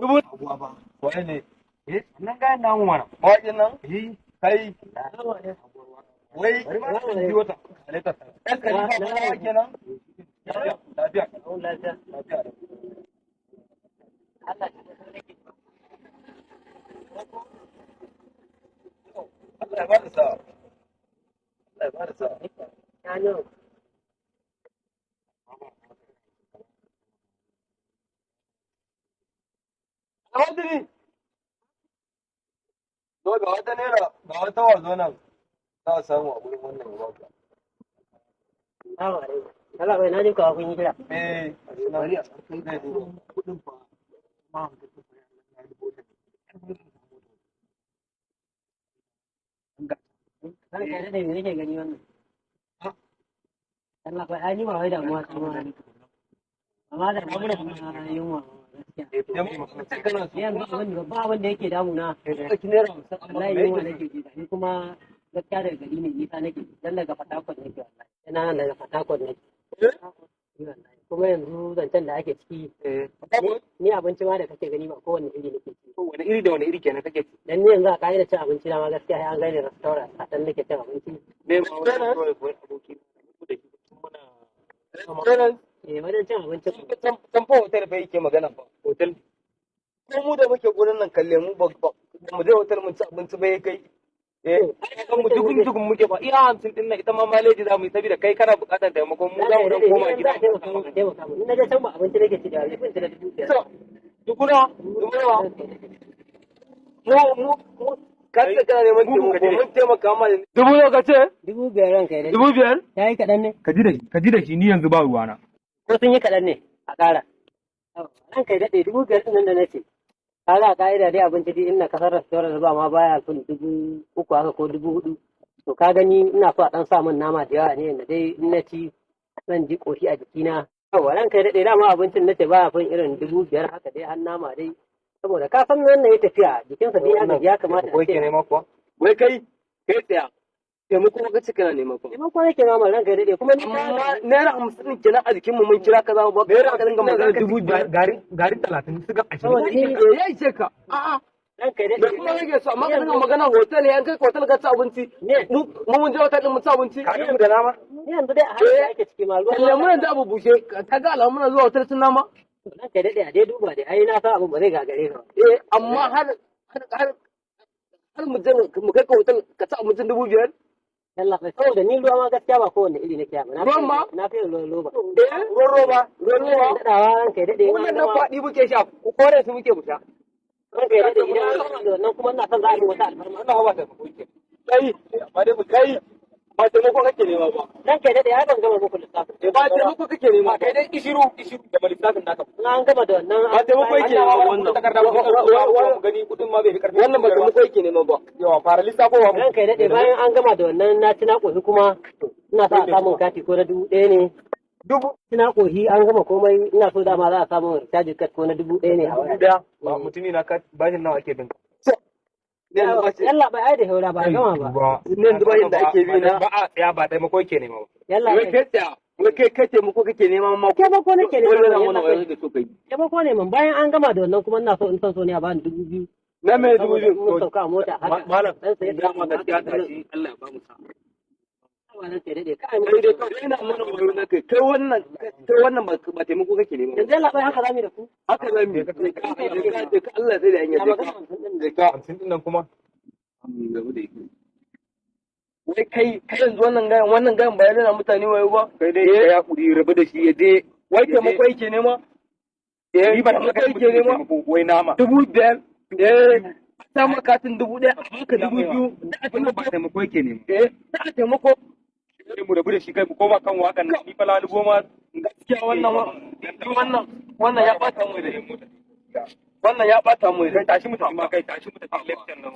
Dubu abuwa ba. wai ne? Nan ga nan wannan. Mawaƙin nan? Eh, Kai, wai, Bari ma wai, ji wata halitta ta. Ɗan kalifa ba mawaƙi kenan? Lafiya, lafiya. Lafiya. Allah ya bada sa'a. Allah ya bada sa'a. Alhamdulillah. To ga wata naira, ga wata wazo nan. Za a samu a gurin wannan waka. Allah bai na jin kawo kun yi kira. Bari a kai da kuɗin fa. Ma da kuɗin ya dubo da. Kan kai da me nake gani wannan. Allah bai ai ni ba wai damuwa ta ma. Amma da damuwa kuma yunwa gaskiya. Yanzu abin da yake damuna. Wallahi yunwa nake ji ni kuma gaskiya daga gari ne nisa nake dan daga Fatakwal nake wallahi. Ina nan daga Fatakwal nake. Kuma yanzu zancen da ake ciki ni abinci ma da kake gani ba kowane iri nake ci. wani iri da wani iri kenan kake ci? Dan ni yanzu a ka'idar cin abinci na ma gaskiya sai an gani restaurant a dan nake cin abinci. Me ma wani kawai aboki da shi muna Wajen cin abinci Can fa hotel bai yake magana ba. hotel. Ko mu da muke gurin nan kalle mu ba mu je hotel mun ci abinci bai kai. Kan mu dugun muke ba iya 50 din nan ita ma maleji za mu yi saboda kai kana buƙatar taimakon mu za mu dan koma gida. In na je can ba abinci nake ci da abinci da dubu biyar. Dukuna, mu ka ce kana neman taimako mun taimaka ma. Dubu yau ka ce? 5,000 ranka ya dai. 5,000? Ya yi kaɗan ne? Ka ji da shi ni yanzu ba ruwana. Ko sun yi kaɗan ne a ƙara? Ranka ya daɗe 5,000 ɗin nan da nace. Ka za a ƙa'ida dai abinci dai ina kasar restaurant ba ma baya fin 3,000 haka ko 4,000. To ka gani ina so a ɗan sa min nama da yawa ne yanda dai in na ci zan ji ƙoshi a jikina. Yawwa ranka ya daɗe dama abincin nace baya fin irin 5,000 haka dai har nama dai. Saboda ka san nan ya tafiya jikinsa dai ya gaji ya kamata Wai ke nema kuwa? Wai kai tsaya. Taimako ka ce kana nema kuwa. taimako nake ma ranka ya daɗe kuma ni Amma naira 50 kenan a jikin mu mun kira ka za mu ba. Naira ka dinga magana 5,000 gari 30 suka Saboda 20. ni ya ishe ka. A'a. ranka ya Da daɗe. kuma rage su amma ka dinga magana hotel ya kai hotel ka ci abinci. Mu mun je hotel din mu ci abinci. Ka mu da nama? Ni yanzu dai a halin da ake ciki ma ruwa. Kalle mu yanzu abu bushe ka ga alamun muna zuwa hotel sun nama. Ranka ya daɗe a dai duba dai ai na san abin ba zai gagare ka. Amma har mu je mu kai ka hotel ka ci abincin 5,000. Yalla kai saboda ni ruwa ma gaskiya ba kowanne iri nake ba. Ruwan ma? Na fi ruwan roba. Ruwan roba. Daɗawa ranka ya daɗe. Wannan nan kwaɗi muke sha, ko kore su muke mu sha. Ranka ya daɗe idan an gama da wannan kuma ina son za a yi wata alfarma. Allah ba ta ko yake. Kai, ba dai mu kai. Ba taimako kake nema ba. Ranka ya daɗe ai ban gama muku lissafin. Ba taimako kake nema, kai dai ishiru da lissafin naka. In an gama da wannan. Ba taimako yake nema ba wannan. Wannan gani kudin ma bai fi karfi. Wannan ba taimako yake nema ba. Yawa fara lissafowa mu. Ranka ya daɗe bayan an gama da wannan na ci na ƙoshi kuma ina sa a samun kati ko na 1,000 ne. Ci na ƙoshi an gama komai ina so dama za a samu recharge card ko na 1,000 ne a wani. Daya. Ba mutumi na ka bashin nawa ake bin. Yalla bai ai da haura ba a gama ba. Ne yanzu bashin da ake bi na. Ba a tsaya ba taimako yake nema ba. Yalla Wai kai tsaya. Wai kai taimako kake nema ma. taimako nake ne. Wannan wannan wai da so kai. Taimako ne man bayan an gama da wannan kuma ina so in son so ne a bani 2,000. Na mai Saboda mun sauka a mota haka. Malam, Dan sai da ma gaskiya ta shi Allah ya ba mu sa. wannan sai dai kai kai dai kawai ina mana magana na kai wannan ba taimako kake nema yanzu Allah bai haka zamu da ku haka zamu yi ka Allah sai da hanya da ka 50 din nan kuma gabu da yake wai kai yanzu wannan gayan ba yana mutane wayo ba kai dai ya kuri rabu da shi ya je wai taimako yake nema ni ba da kai ke nema wai nama 5,000 ta makatin 1,000 haka 2,000 da a ba taimako yake nema da a taimako sai mu rabu da shi kai mu koma kan wakan nan ni fa lalubo ma gaskiya wannan ya bata mu da wannan ya bata mu kai tashi mu tafi ma kai tashi mu tafi lecture nan